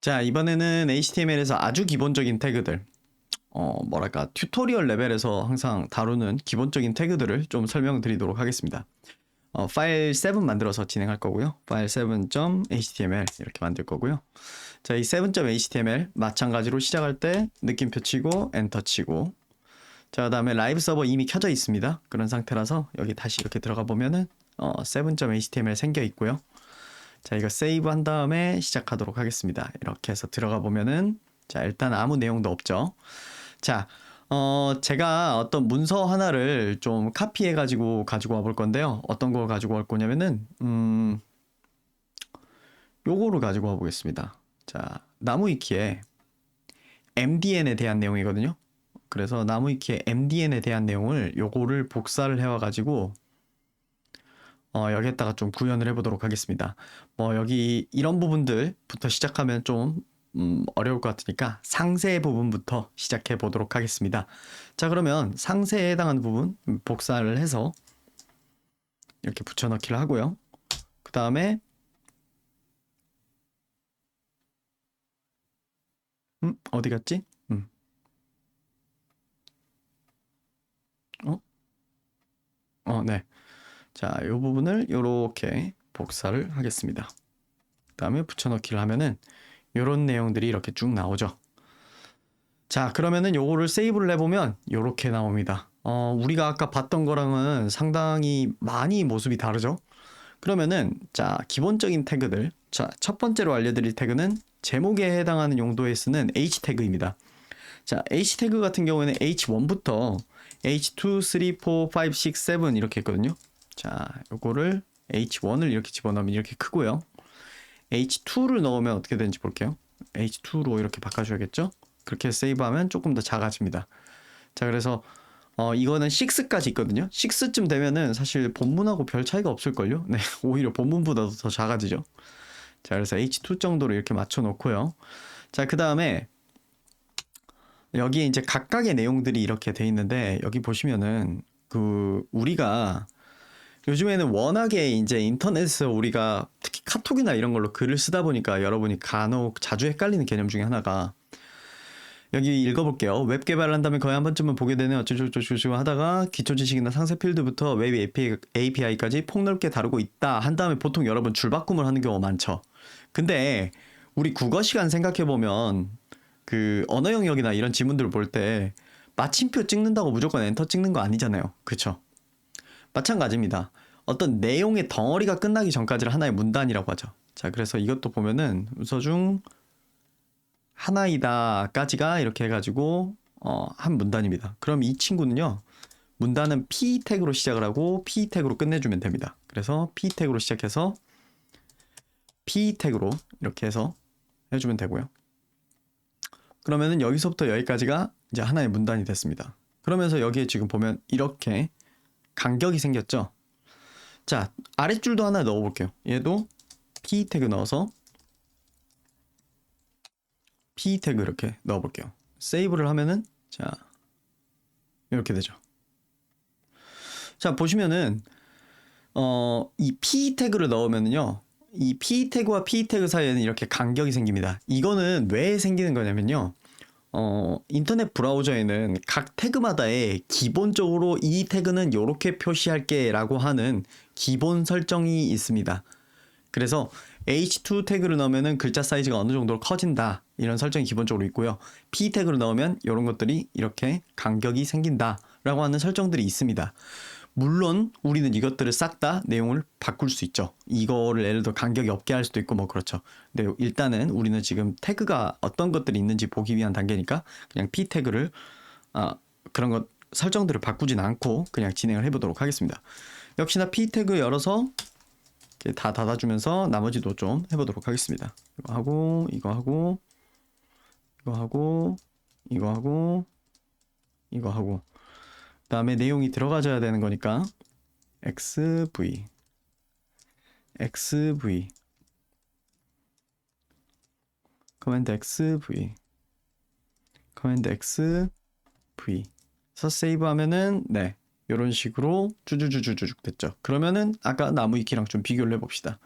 자, 이번에는 HTML에서 아주 기본적인 태그들, 뭐랄까, 튜토리얼 레벨에서 항상 다루는 기본적인 태그들을 좀 설명드리도록 하겠습니다. 파일 7 만들어서 진행할 거고요. 파일 7.html 이렇게 만들 거고요. 자, 이 7.html 마찬가지로 시작할 때 느낌표 치고 엔터 치고, 자, 그다음에 라이브 서버 이미 켜져 있습니다. 그런 상태라서 여기 다시 이렇게 들어가 보면은 7.html 생겨 있고요. 자, 이거 세이브 한 다음에 시작하도록 하겠습니다. 이렇게 해서 들어가 보면은, 자, 일단 아무 내용도 없죠. 자, 제가 어떤 문서 하나를 좀 카피해가지고 가지고 와볼 건데요. 어떤 걸 가지고 올 거냐면은, 요거를 가지고 와보겠습니다. 자, 나무위키에 MDN에 대한 내용이거든요. 그래서 나무위키에 MDN에 대한 내용을 요거를 복사를 해와가지고, 여기에다가 좀 구현을 해보도록 하겠습니다. 뭐 여기 이런 부분들부터 시작하면 좀 어려울 것 같으니까 상세 부분부터 시작해 보도록 하겠습니다. 자, 그러면 상세에 해당하는 부분 복사를 해서 이렇게 붙여넣기를 하고요. 그 다음에 어디 갔지? 어? 네. 자, 이 부분을 이렇게 복사를 하겠습니다. 그 다음에 붙여넣기를 하면은 이런 내용들이 이렇게 쭉 나오죠. 자, 그러면은 요거를 세이브를 해보면 요렇게 나옵니다. 우리가 아까 봤던 거랑은 상당히 많이 모습이 다르죠? 그러면은, 자, 기본적인 태그들. 자, 첫 번째로 알려드릴 태그는 제목에 해당하는 용도에 쓰는 H 태그입니다. 자, H 태그 같은 경우에는 H1부터 H2, 3, 4, 5, 6, 7 이렇게 했거든요. 자, 요거를 H1을 이렇게 집어넣으면 이렇게 크고요. H2를 넣으면 어떻게 되는지 볼게요. H2로 이렇게 바꿔줘야겠죠? 그렇게 세이브하면 조금 더 작아집니다. 자, 그래서 이거는 6까지 있거든요. 6쯤 되면은 사실 본문하고 별 차이가 없을걸요. 네, 오히려 본문보다도 더 작아지죠. 자, 그래서 H2 정도로 이렇게 맞춰 놓고요. 자, 그 다음에 여기에 이제 각각의 내용들이 이렇게 돼 있는데, 여기 보시면은 우리가 요즘에는 워낙에 이제 인터넷에서 우리가 특히 카톡이나 이런 걸로 글을 쓰다 보니까 여러분이 간혹 자주 헷갈리는 개념 중에 하나가, 여기 읽어볼게요. 웹 개발을 한다면 거의 한 번쯤은 보게 되는 어쩌고저쩌고 하다가 기초 지식이나 상세 필드부터 웹 API까지 폭넓게 다루고 있다 한 다음에 보통 여러분 줄바꿈을 하는 경우가 많죠. 근데 우리 국어 시간 생각해보면 그 언어 영역이나 이런 지문들을 볼 때 마침표 찍는다고 무조건 엔터 찍는 거 아니잖아요. 그쵸? 마찬가지입니다. 어떤 내용의 덩어리가 끝나기 전까지를 하나의 문단이라고 하죠. 자, 그래서 이것도 보면은 문서중 하나이다까지가 이렇게 해가지고 한 문단입니다. 그럼 이 친구는요, 문단은 P 태그로 시작을 하고 P 태그로 끝내주면 됩니다. 그래서 P 태그로 시작해서 P 태그로 이렇게 해서 해주면 되고요. 그러면은 여기서부터 여기까지가 이제 하나의 문단이 됐습니다. 그러면서 여기에 지금 보면 이렇게 간격이 생겼죠. 자, 아랫줄도 하나 넣어볼게요. 얘도 P 태그 넣어서 P 태그 이렇게 넣어볼게요. 세이브를 하면은, 자, 이렇게 되죠. 자, 보시면은 이 P 태그를 넣으면요, 이 P 태그와 P 태그 사이에는 이렇게 간격이 생깁니다. 이거는 왜 생기는 거냐면요, 인터넷 브라우저에는 각 태그마다의 기본적으로 이 태그는 이렇게 표시할게 라고 하는 기본 설정이 있습니다. 그래서 H2 태그를 넣으면 글자 사이즈가 어느 정도로 커진다, 이런 설정이 기본적으로 있고요. P 태그를 넣으면 이런 것들이 이렇게 간격이 생긴다 라고 하는 설정들이 있습니다. 물론 우리는 이것들을 싹 다 내용을 바꿀 수 있죠. 이거를 예를 들어 간격이 없게 할 수도 있고 뭐 그렇죠. 근데 일단은 우리는 지금 태그가 어떤 것들이 있는지 보기 위한 단계니까 그냥 P 태그를 그런 것 설정들을 바꾸진 않고 그냥 진행을 해보도록 하겠습니다. 역시나 P 태그 열어서 다 닫아주면서 나머지도 좀 해보도록 하겠습니다. 이거 하고 이거 하고 이거 하고 이거 하고 이거 하고, 그 다음에 내용이 들어가져야 되는 거니까 XV 커맨드 XV 서 세이브 하면은, 네, 이런 식으로 쭈쭈쭈쭈쭉 됐죠. 그러면은 아까 나무위키랑 좀 비교를 해봅시다.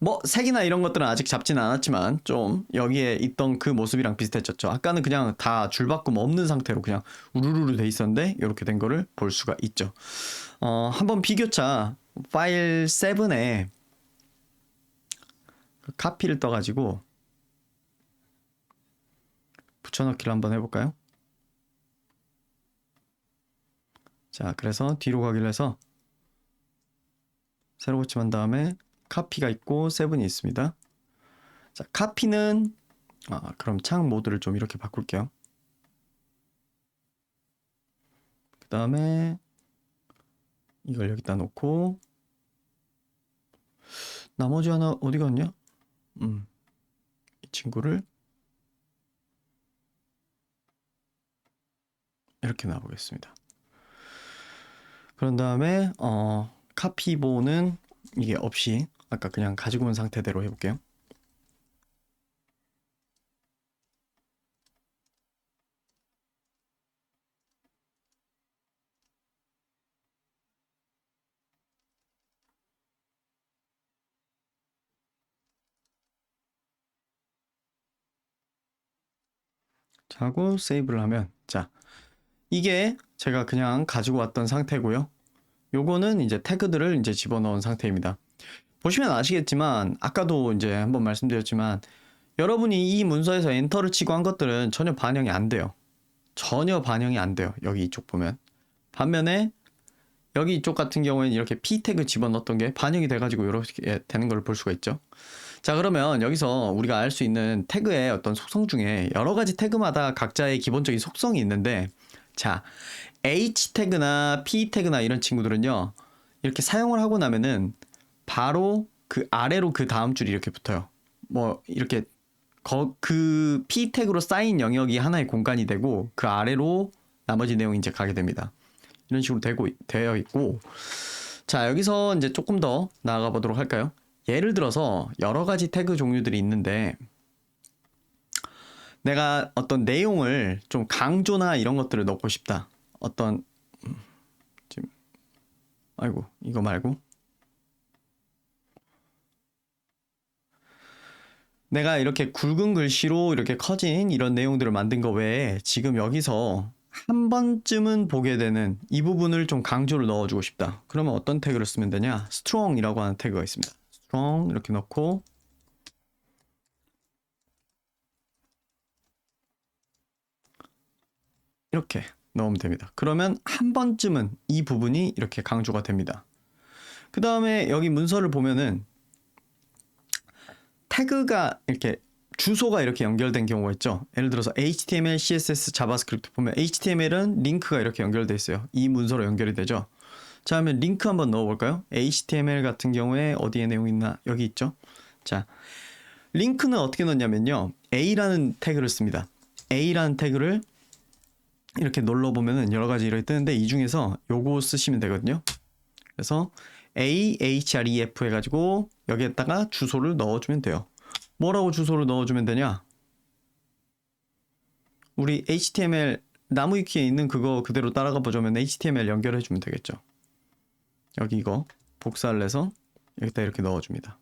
뭐 색이나 이런 것들은 아직 잡지는 않았지만 좀 여기에 있던 그 모습이랑 비슷해졌죠. 아까는 그냥 다 줄바꿈 없는 상태로 그냥 우르르르 돼 있었는데 이렇게 된 거를 볼 수가 있죠. 한번 비교차 파일 7에 카피를 떠가지고 붙여넣기를 한번 해볼까요? 자, 그래서 뒤로 가기를 해서 새로 고침한 다음에 카피가 있고 7이 있습니다. 자, 카피는 그럼 창 모드를 좀 이렇게 바꿀게요. 그 다음에 이걸 여기다 놓고 나머지 하나 어디 갔냐? 이 친구를 이렇게 놔보겠습니다. 그런 다음에 카피본은 이게 없이 아까 그냥 가지고 온 상태대로 해볼게요. 자, 하고 세이브를 하면 자, 이게 제가 그냥 가지고 왔던 상태고요. 요거는 이제 태그들을 이제 집어넣은 상태입니다. 보시면 아시겠지만 아까도 이제 한번 말씀드렸지만 여러분이 이 문서에서 엔터를 치고 한 것들은 전혀 반영이 안 돼요. 전혀 반영이 안 돼요. 여기 이쪽 보면. 반면에 여기 이쪽 같은 경우에는 이렇게 p 태그 집어넣었던 게 반영이 돼가지고 이렇게 되는 걸 볼 수가 있죠. 자, 그러면 여기서 우리가 알 수 있는 태그의 어떤 속성 중에 여러 가지 태그마다 각자의 기본적인 속성이 있는데, 자, h 태그나 p 태그나 이런 친구들은요, 이렇게 사용을 하고 나면은 바로 그 아래로 그 다음 줄이 이렇게 붙어요. 뭐 이렇게 그 p 태그로 쌓인 영역이 하나의 공간이 되고 그 아래로 나머지 내용이 이제 가게 됩니다. 이런 식으로 되어 있고, 자, 여기서 이제 조금 더 나아가 보도록 할까요? 예를 들어서 여러 가지 태그 종류들이 있는데 내가 어떤 내용을 좀 강조나 이런 것들을 넣고 싶다. 어떤 지금 아이고 이거 말고 내가 이렇게 굵은 글씨로 이렇게 커진 이런 내용들을 만든 거 외에 지금 여기서 한 번쯤은 보게 되는 이 부분을 좀 강조를 넣어주고 싶다. 그러면 어떤 태그를 쓰면 되냐? strong이라고 하는 태그가 있습니다. strong 이렇게 넣고 이렇게 넣으면 됩니다. 그러면 한 번쯤은 이 부분이 이렇게 강조가 됩니다. 그 다음에 여기 문서를 보면은 태그가 이렇게 주소가 이렇게 연결된 경우가 있죠. 예를 들어서 HTML, CSS, 자바스크립트 보면 HTML은 링크가 이렇게 연결되어 있어요. 이 문서로 연결이 되죠. 자, 그러면 링크 한번 넣어볼까요? HTML 같은 경우에 어디에 내용이 있나? 여기 있죠. 자, 링크는 어떻게 넣냐면요. A라는 태그를 씁니다. A라는 태그를 이렇게 눌러보면은 여러 가지 이렇게 뜨는데 이 중에서 요거 쓰시면 되거든요. 그래서 href 해가지고 여기에다가 주소를 넣어주면 돼요. 뭐라고 주소를 넣어주면 되냐? 우리 HTML 나무 위키에 있는 그거 그대로 따라가 보자면 HTML 연결해주면 되겠죠. 여기 이거 복사를 해서 여기다 이렇게 넣어줍니다.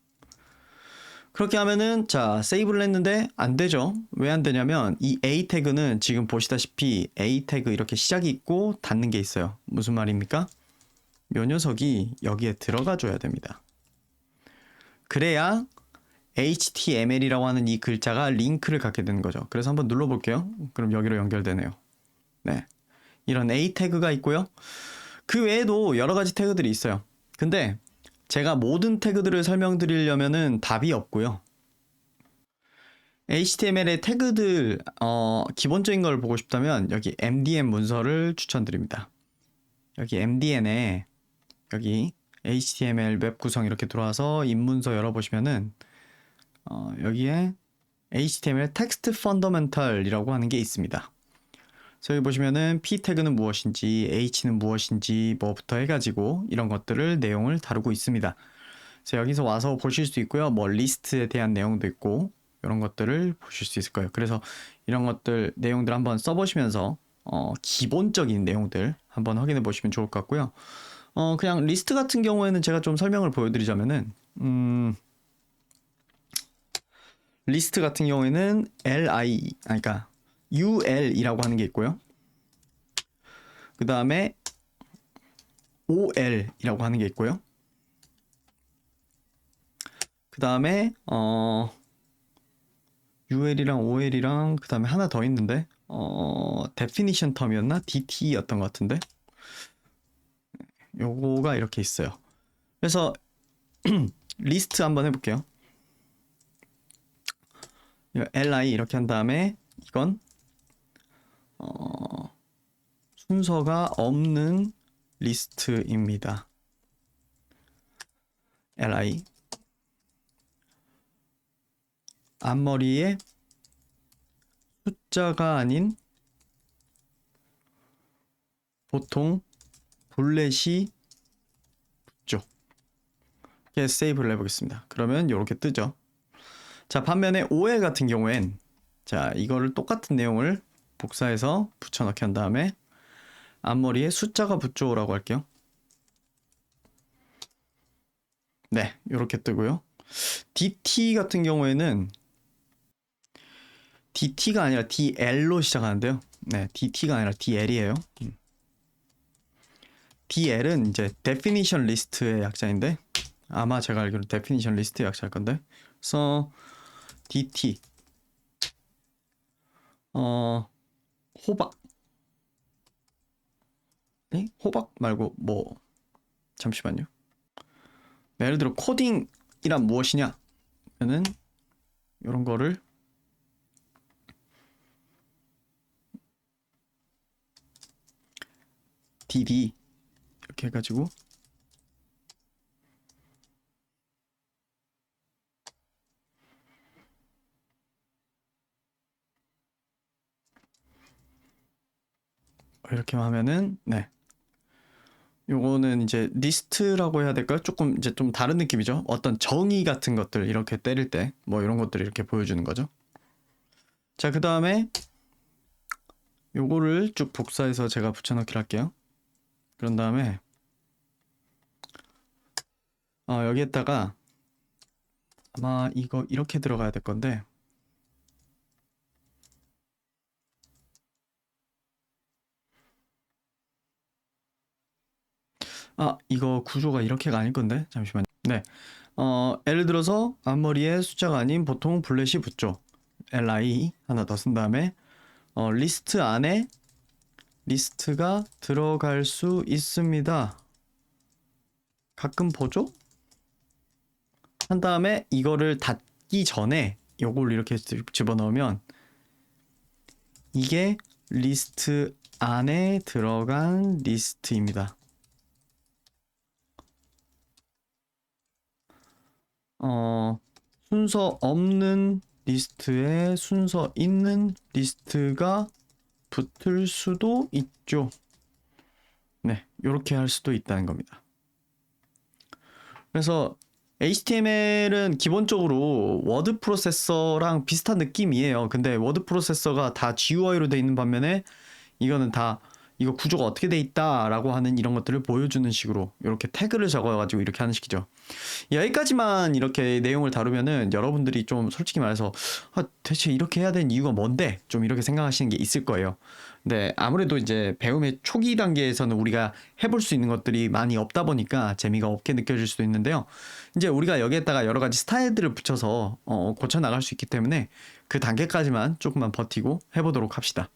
그렇게 하면은 자 세이브를 했는데 안 되죠. 왜 안 되냐면 이 A 태그는 지금 보시다시피 A 태그 이렇게 시작이 있고 닫는 게 있어요. 무슨 말입니까? 요 녀석이 여기에 들어가 줘야 됩니다. 그래야 HTML이라고 하는 이 글자가 링크를 갖게 되는 거죠. 그래서 한번 눌러볼게요. 그럼 여기로 연결되네요. 네, 이런 A 태그가 있고요. 그 외에도 여러 가지 태그들이 있어요. 근데 제가 모든 태그들을 설명드리려면은 답이 없고요. HTML의 태그들 기본적인 걸 보고 싶다면 여기 MDN 문서를 추천드립니다. 여기 MDN에 여기 HTML 웹 구성 이렇게 들어와서 입문서 열어보시면은 여기에 HTML 텍스트 펀더멘털이라고 하는 게 있습니다. 그래서 여기 보시면은 p 태그는 무엇인지, h는 무엇인지 뭐부터 해가지고 이런 것들을 내용을 다루고 있습니다. 그래서 여기서 와서 보실 수 있고요. 뭐 리스트에 대한 내용도 있고 이런 것들을 보실 수 있을 거예요. 그래서 이런 것들 내용들 한번 써보시면서 기본적인 내용들 한번 확인해 보시면 좋을 것 같고요. 그냥 리스트 같은 경우에는 제가 좀 설명을 보여드리자면은 리스트 같은 경우에는 그러니까 ul이라고 하는 게 있고요. 그 다음에 ol이라고 하는 게 있고요. 그 다음에 ul이랑 ol이랑 그 다음에 하나 더 있는데 definition term이었나? dt였던 것 같은데 요거가 이렇게 있어요. 그래서 리스트 한번 해볼게요. li 이렇게 한 다음에 이건 순서가 없는 리스트입니다. li 앞머리에 숫자가 아닌 보통 볼렛이 붙죠. 이렇게 세이브를 해보겠습니다. 그러면 이렇게 뜨죠. 자, 반면에 OL 같은 경우엔 자, 이거를 똑같은 내용을 복사해서 붙여넣기 한 다음에 앞머리에 숫자가 붙죠라고 할게요. 네, 이렇게 뜨고요. DT 같은 경우에는 DT가 아니라 DL로 시작하는데요. 네, DT가 아니라 DL이에요. DL은 이제 definition list의 약자인데 아마 제가 알기로 definition list의 약자일 건데 그래서 DT 호박 네? 호박 말고 뭐 잠시만요. 네, 예를 들어 코딩이란 무엇이냐 는 이런 거를 DD 이렇게 해가지고 이렇게 하면은 네 요거는 이제 리스트라고 해야 될까요? 조금 이제 좀 다른 느낌이죠. 어떤 정의 같은 것들 이렇게 때릴 때 뭐 이런 것들을 이렇게 보여주는 거죠. 자, 그 다음에 요거를 쭉 복사해서 제가 붙여넣기를 할게요. 그런 다음에 여기에다가 아마 이거 이렇게 들어가야 될 건데 이거 구조가 이렇게가 아닐 건데 잠시만요. 네, 예를 들어서 앞머리에 숫자가 아닌 보통 블렛이 붙죠. li 하나 더 쓴 다음에 리스트 안에 리스트가 들어갈 수 있습니다. 가끔 보죠? 한 다음에 이거를 닫기 전에 요걸 이렇게 집어넣으면 이게 리스트 안에 들어간 리스트입니다. 순서 없는 리스트에 순서 있는 리스트가 붙을 수도 있죠. 네, 이렇게 할 수도 있다는 겁니다. 그래서 HTML은 기본적으로 워드 프로세서랑 비슷한 느낌이에요. 근데 워드 프로세서가 다 GUI로 돼 있는 반면에 이거는 다 이거 구조가 어떻게 돼 있다라고 하는 이런 것들을 보여주는 식으로 이렇게 태그를 적어가지고 이렇게 하는 식이죠. 여기까지만 이렇게 내용을 다루면은 여러분들이 좀 솔직히 말해서 대체 이렇게 해야 되는 이유가 뭔데? 좀 이렇게 생각하시는 게 있을 거예요. 근데 아무래도 이제 배움의 초기 단계에서는 우리가 해볼 수 있는 것들이 많이 없다 보니까 재미가 없게 느껴질 수도 있는데요. 이제 우리가 여기에다가 여러 가지 스타일들을 붙여서 고쳐 나갈 수 있기 때문에 그 단계까지만 조금만 버티고 해보도록 합시다.